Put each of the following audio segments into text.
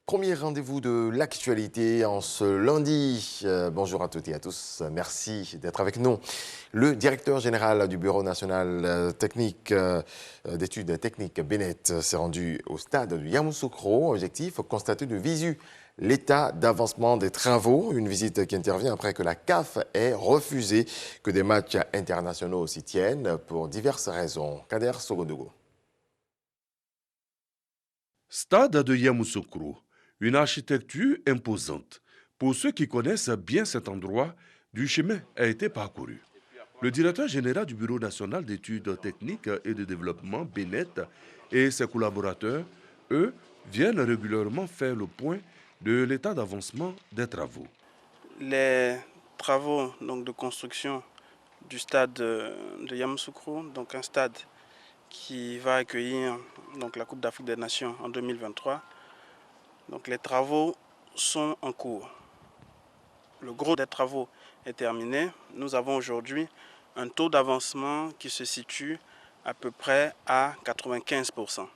Premier rendez-vous de l'actualité en ce lundi. Bonjour à toutes et à tous. Merci d'être avec nous. Le directeur général du Bureau national technique d'études techniques, Bennett, s'est rendu au stade de Yamoussoukro. Objectif, constater de visu l'état d'avancement des travaux. Une visite qui intervient après que la CAF ait refusé que des matchs internationaux s'y tiennent pour diverses raisons. Kader Sogodogo. Stade de Yamoussoukro. Une architecture imposante. Pour ceux qui connaissent bien cet endroit, du chemin a été parcouru. Le directeur général du Bureau national d'études techniques et de développement, Bennett, et ses collaborateurs, eux, viennent régulièrement faire le point de l'état d'avancement des travaux. Les travaux de construction du stade de Yamoussoukro, donc un stade qui va accueillir la Coupe d'Afrique des Nations en 2023. Donc les travaux sont en cours. Le gros des travaux est terminé. Nous avons aujourd'hui un taux d'avancement qui se situe à peu près à 95%.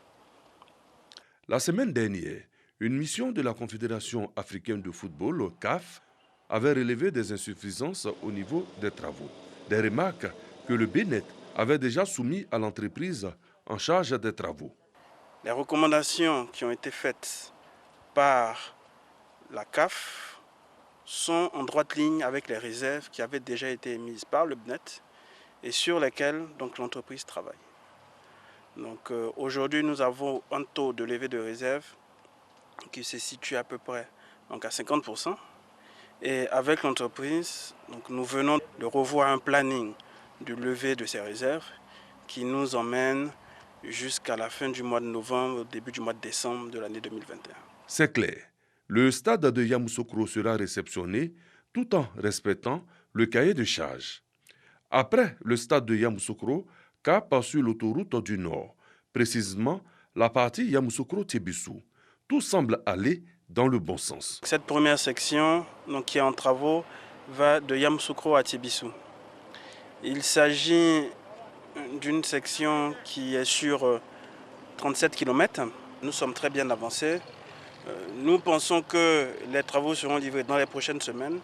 La semaine dernière, une mission de la Confédération africaine de football, CAF, avait relevé des insuffisances au niveau des travaux. Des remarques que le Bennett avait déjà soumises à l'entreprise en charge des travaux. Les recommandations qui ont été faites par la CAF sont en droite ligne avec les réserves qui avaient déjà été émises par le BNET et sur lesquelles l'entreprise travaille. Aujourd'hui, nous avons un taux de levée de réserve qui se situe à peu près à 50%. Et avec l'entreprise, nous venons de revoir un planning de levée de ces réserves qui nous emmène jusqu'à la fin du mois de novembre, début du mois de décembre de l'année 2021. C'est clair. Le stade de Yamoussoukro sera réceptionné tout en respectant le cahier de charges. Après le stade de Yamoussoukro, cap sur l'autoroute du Nord, précisément la partie Yamoussoukro-Tébissou. Tout semble aller dans le bon sens. Cette première section qui est en travaux va de Yamoussoukro à Tébissou. Il s'agit d'une section qui est sur 37 km. Nous sommes très bien avancés. Nous pensons que les travaux seront livrés dans les prochaines semaines.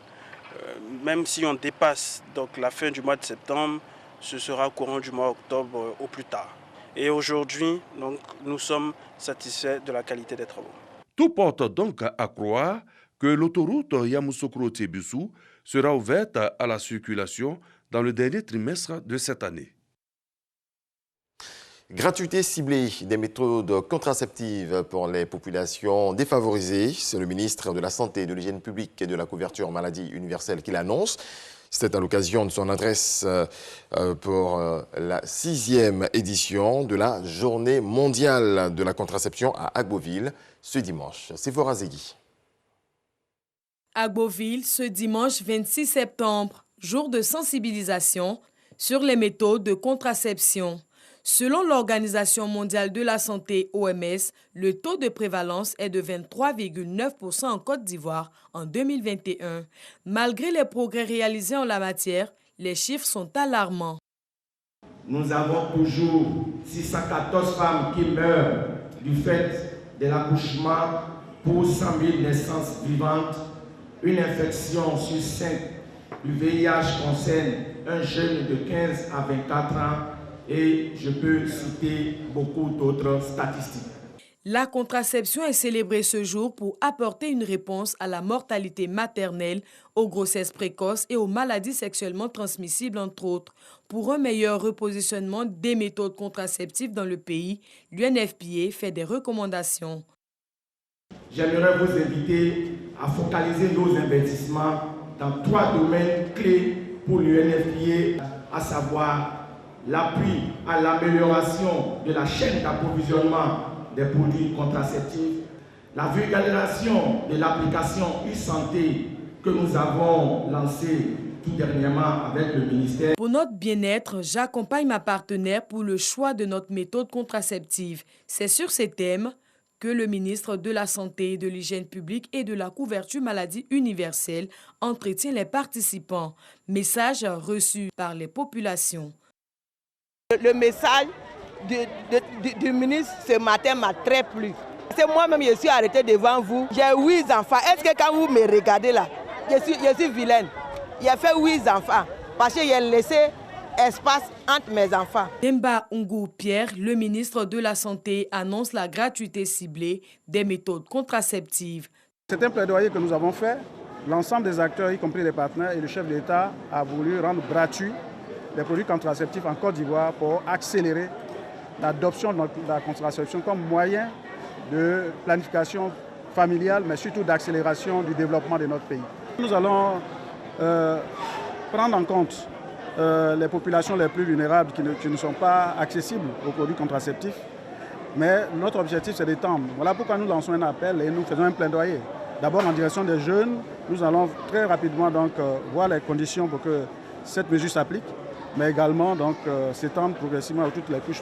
Même si on dépasse la fin du mois de septembre, ce sera au courant du mois d'octobre au plus tard. Et aujourd'hui, nous sommes satisfaits de la qualité des travaux. Tout porte donc à croire que l'autoroute Yamoussoukro-Tébissou sera ouverte à la circulation dans le dernier trimestre de cette année. Gratuité ciblée des méthodes contraceptives pour les populations défavorisées. C'est le ministre de la Santé, de l'Hygiène publique et de la couverture maladie universelle qui l'annonce. C'était à l'occasion de son adresse pour la 6e édition de la Journée mondiale de la contraception à Agboville ce dimanche. Séphora Zegui. Agboville, ce dimanche 26 septembre, jour de sensibilisation sur les méthodes de contraception. Selon l'Organisation mondiale de la santé, OMS, le taux de prévalence est de 23,9% en Côte d'Ivoire en 2021. Malgré les progrès réalisés en la matière, les chiffres sont alarmants. Nous avons toujours 614 femmes qui meurent du fait de l'accouchement pour 100 000 naissances vivantes. Une infection sur 5 du VIH concerne un jeune de 15 à 24 ans. Et je peux citer beaucoup d'autres statistiques. La contraception est célébrée ce jour pour apporter une réponse à la mortalité maternelle, aux grossesses précoces et aux maladies sexuellement transmissibles, entre autres. Pour un meilleur repositionnement des méthodes contraceptives dans le pays, l'UNFPA fait des recommandations. J'aimerais vous inviter à focaliser nos investissements dans 3 domaines clés pour l'UNFPA, à savoir l'appui à l'amélioration de la chaîne d'approvisionnement des produits contraceptifs, la vulgarisation de l'application e-santé que nous avons lancée tout dernièrement avec le ministère. Pour notre bien-être, j'accompagne ma partenaire pour le choix de notre méthode contraceptive. C'est sur ces thèmes que le ministre de la Santé, de l'Hygiène publique et de la couverture maladie universelle entretient les participants. Message reçu par les populations. Le message du ministre ce matin m'a très plu. Parce que moi-même, je suis arrêtée devant vous. J'ai 8 enfants. Est-ce que quand vous me regardez là, je suis vilaine? J'ai fait 8 enfants parce que j'ai laissé espace entre mes enfants. Demba Ngou Pierre, le ministre de la Santé, annonce la gratuité ciblée des méthodes contraceptives. C'est un plaidoyer que nous avons fait. L'ensemble des acteurs, y compris les partenaires et le chef d'État, a voulu rendre gratuit les produits contraceptifs en Côte d'Ivoire pour accélérer l'adoption de la contraception comme moyen de planification familiale, mais surtout d'accélération du développement de notre pays. Nous allons prendre en compte les populations les plus vulnérables qui ne sont pas accessibles aux produits contraceptifs, mais notre objectif c'est d'étendre. Voilà pourquoi nous lançons un appel et nous faisons un plaidoyer. D'abord en direction des jeunes, nous allons très rapidement donc, voir les conditions pour que cette mesure s'applique, mais également s'étendre progressivement à toutes les couches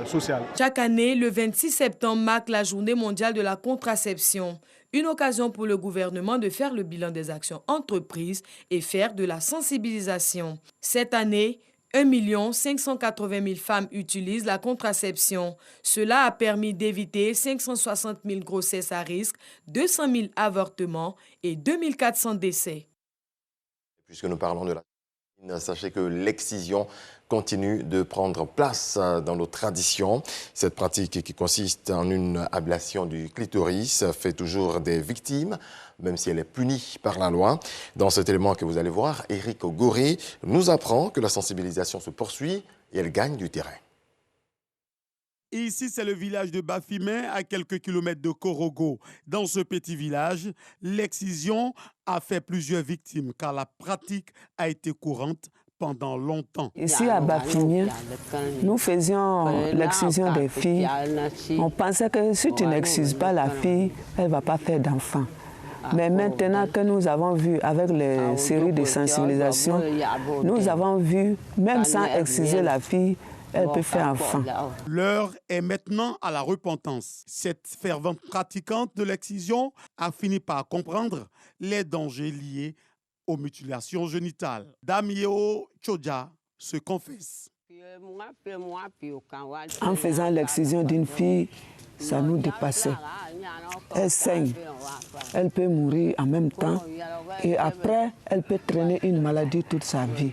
sociales. Chaque année, le 26 septembre marque la journée mondiale de la contraception. Une occasion pour le gouvernement de faire le bilan des actions entreprises et faire de la sensibilisation. Cette année, 1 580 000 femmes utilisent la contraception. Cela a permis d'éviter 560 000 grossesses à risque, 200 000 avortements et 2 400 décès. Puisque nous parlons de la... Sachez que l'excision continue de prendre place dans nos traditions. Cette pratique qui consiste en une ablation du clitoris fait toujours des victimes, même si elle est punie par la loi. Dans cet élément que vous allez voir, Éric Goré nous apprend que la sensibilisation se poursuit et elle gagne du terrain. Ici, c'est le village de Bafimé, à quelques kilomètres de Korogo. Dans ce petit village, l'excision a fait plusieurs victimes car la pratique a été courante pendant longtemps. Ici à Bafimé, nous faisions l'excision des filles. On pensait que si tu n'excises pas la fille, elle ne va pas faire d'enfant. Mais maintenant que nous avons vu avec les séries de sensibilisation, nous avons vu, même sans exciser la fille, elle peut faire enfant. L'heure est maintenant à la repentance. Cette fervente pratiquante de l'excision a fini par comprendre les dangers liés aux mutilations génitales. Damieo Chodja se confesse. En faisant l'excision d'une fille, ça nous dépassait. Elle saigne, elle peut mourir en même temps et après, elle peut traîner une maladie toute sa vie.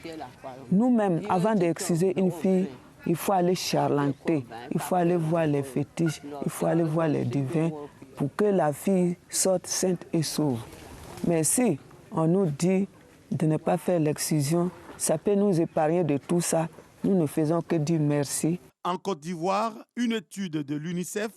Nous-mêmes, avant d'exciser une fille, il faut aller charlanter, il faut aller voir les fétiches, il faut aller voir les divins pour que la fille sorte sainte et sauve. Mais si on nous dit de ne pas faire l'excision, ça peut nous épargner de tout ça. Nous ne faisons que dire merci. En Côte d'Ivoire, une étude de l'UNICEF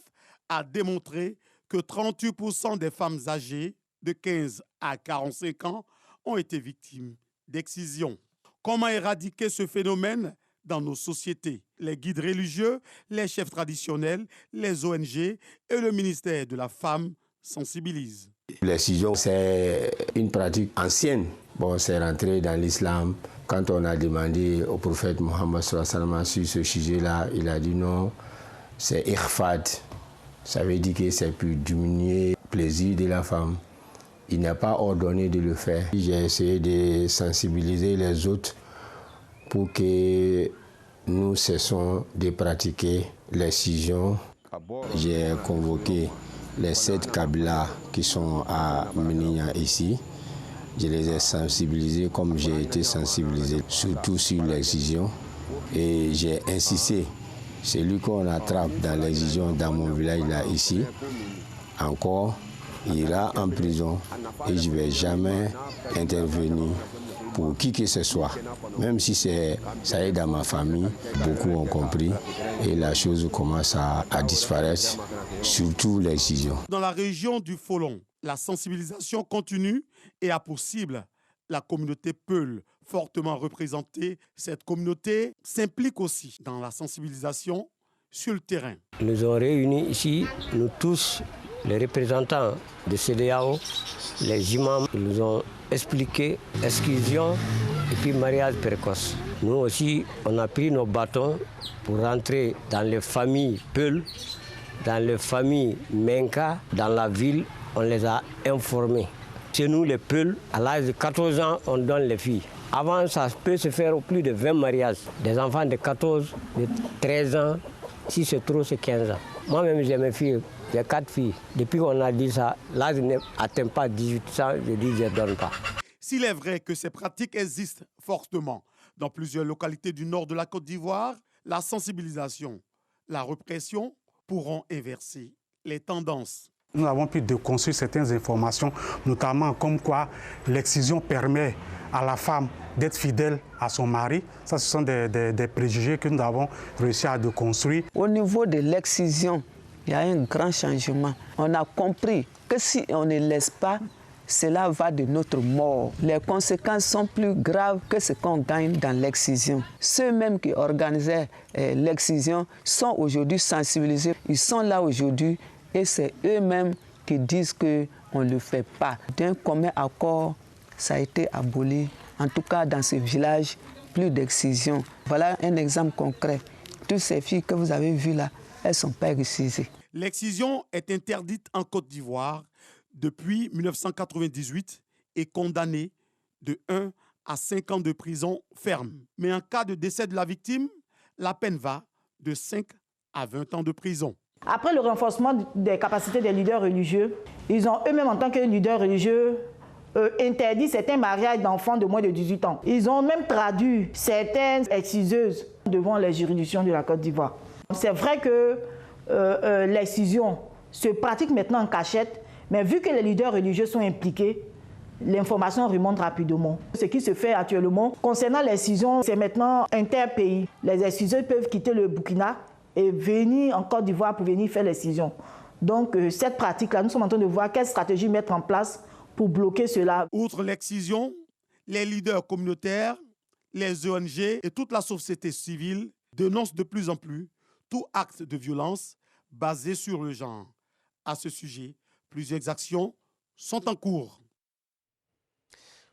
a démontré que 38% des femmes âgées de 15 à 45 ans ont été victimes d'excision. Comment éradiquer ce phénomène dans nos sociétés? Les guides religieux, les chefs traditionnels, les ONG et le ministère de la Femme sensibilisent. L'excision, c'est une pratique ancienne. Bon, c'est rentré dans l'islam. Quand on a demandé au prophète Mohammed sallallahu alayhi sur ce sujet-là, il a dit non, c'est irfad. Ça veut dire que c'est pour diminuer le plaisir de la femme. Il n'est pas ordonné de le faire. J'ai essayé de sensibiliser les autres pour que nous cessons de pratiquer l'excision. J'ai convoqué les 7 Kabylas qui sont à Meninya ici. Je les ai sensibilisés comme j'ai été sensibilisé, surtout sur l'excision. Et j'ai insisté, celui qu'on attrape dans l'excision dans mon village là ici, encore, il ira en prison et je ne vais jamais intervenir pour qui que ce soit. Même si ça est dans ma famille, beaucoup ont compris et la chose commence à disparaître, surtout l'excision. Dans la région du Folon, la sensibilisation continue et a pour cible la communauté Peul, fortement représentée. Cette communauté s'implique aussi dans la sensibilisation sur le terrain. Nous avons réuni ici, nous tous, les représentants de CEDEAO, les imams, ils nous ont expliqué exclusion et puis mariage précoce. Nous aussi, on a pris nos bâtons pour rentrer dans les familles Peul, dans les familles Menka, dans la ville, on les a informés. Chez nous, les Peuls, à l'âge de 14 ans, on donne les filles. Avant, ça peut se faire au plus de 20 mariages. Des enfants de 14, de 13 ans Si c'est trop, c'est 15 ans. Moi-même, j'ai mes filles, j'ai 4 filles. Depuis qu'on a dit ça, l'âge n'atteint pas 18 ans, je dis je ne donne pas. S'il est vrai que ces pratiques existent fortement dans plusieurs localités du nord de la Côte d'Ivoire, la sensibilisation, la répression pourront inverser les tendances. Nous avons pu déconstruire certaines informations, notamment comme quoi l'excision permet à la femme d'être fidèle à son mari. Ça, ce sont des préjugés que nous avons réussi à déconstruire. Au niveau de l'excision, il y a un grand changement. On a compris que si on ne laisse pas, cela va de notre mort. Les conséquences sont plus graves que ce qu'on gagne dans l'excision. Ceux-mêmes qui organisaient l'excision sont aujourd'hui sensibilisés. Ils sont là aujourd'hui et c'est eux-mêmes qui disent qu'on ne le fait pas. D'un commun accord, ça a été aboli. En tout cas, dans ce village, plus d'excision. Voilà un exemple concret. Toutes ces filles que vous avez vues là, elles ne sont pas excisées. L'excision est interdite en Côte d'Ivoire depuis 1998 et condamnée de 1 à 5 ans de prison ferme. Mais en cas de décès de la victime, la peine va de 5 à 20 ans de prison. Après le renforcement des capacités des leaders religieux, ils ont eux-mêmes en tant que leaders religieux interdit certains mariages d'enfants de moins de 18 ans. Ils ont même traduit certaines exciseuses devant les juridictions de la Côte d'Ivoire. C'est vrai que l'excision se pratique maintenant en cachette, mais vu que les leaders religieux sont impliqués, l'information remonte rapidement. Ce qui se fait actuellement concernant l'excision, c'est maintenant interpays. Les exciseurs peuvent quitter le Burkina et venir en Côte d'Ivoire pour venir faire l'excision. Donc cette pratique-là, nous sommes en train de voir quelle stratégie mettre en place pour bloquer cela. Outre l'excision, les leaders communautaires, les ONG et toute la société civile dénoncent de plus en plus tout acte de violence basé sur le genre. À ce sujet, plusieurs actions sont en cours.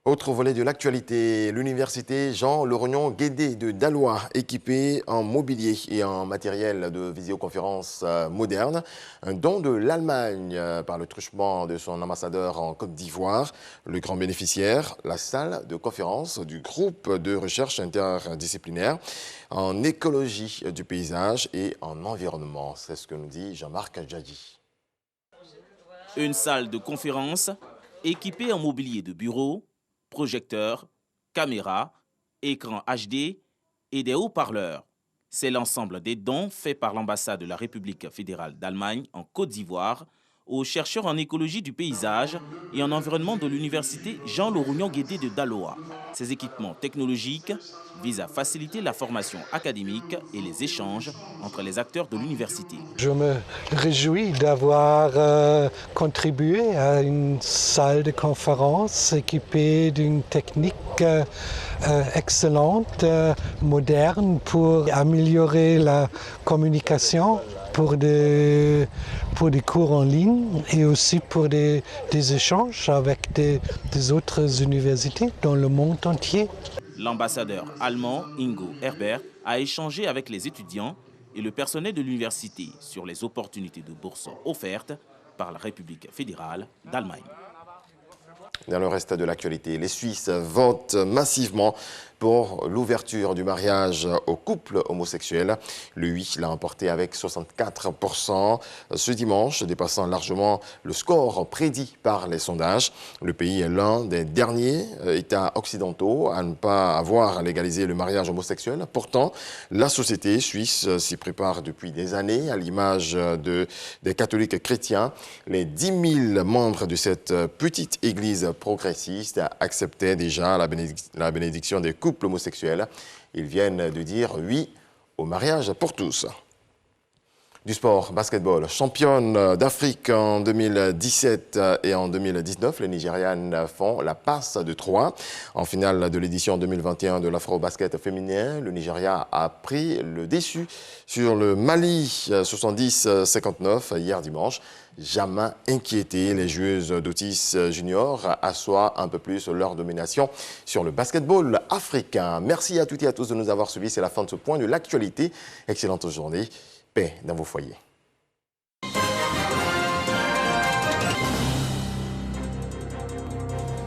Autre volet de l'actualité, l'université Jean-Laurent-Guédé de Daloa, équipée en mobilier et en matériel de visioconférence moderne. Un don de l'Allemagne par le truchement de son ambassadeur en Côte d'Ivoire. Le grand bénéficiaire, la salle de conférence du groupe de recherche interdisciplinaire en écologie du paysage et en environnement. C'est ce que nous dit Jean-Marc Djadji. Une salle de conférence équipée en mobilier de bureau, projecteurs, caméras, écran HD et des haut-parleurs. C'est l'ensemble des dons faits par l'ambassade de la République fédérale d'Allemagne en Côte d'Ivoire aux chercheurs en écologie du paysage et en environnement de l'université Jean-Laurent-Guédé de Daloa. Ces équipements technologiques visent à faciliter la formation académique et les échanges entre les acteurs de l'université. Je me réjouis d'avoir contribué à une salle de conférence équipée d'une technique excellente, moderne, pour améliorer la communication, pour des cours en ligne et aussi pour des échanges avec des autres universités dans le monde entier. L'ambassadeur allemand Ingo Herbert a échangé avec les étudiants et le personnel de l'université sur les opportunités de bourse offertes par la République fédérale d'Allemagne. Dans le reste de l'actualité, les Suisses votent massivement pour l'ouverture du mariage aux couples homosexuels. Le oui l'a emporté avec 64% ce dimanche, dépassant largement le score prédit par les sondages. Le pays est l'un des derniers États occidentaux à ne pas avoir légalisé le mariage homosexuel. Pourtant, la société suisse s'y prépare depuis des années, à l'image des catholiques chrétiens. Les 10 000 membres de cette petite église progressiste acceptaient déjà la bénédiction des couples homosexuels. Ils viennent de dire oui au mariage pour tous. Du sport, basketball, championne d'Afrique en 2017 et en 2019, les Nigérianes font la passe de 3. En finale de l'édition 2021 de l'Afro-Basket féminin, le Nigeria a pris le déçu sur le Mali 70-59 hier dimanche. Jamais inquiété, les joueuses d'Otis Junior assoient un peu plus leur domination sur le basketball africain. Merci à toutes et à tous de nous avoir suivis. C'est la fin de ce point de l'actualité. Excellente journée. Paix dans vos foyers.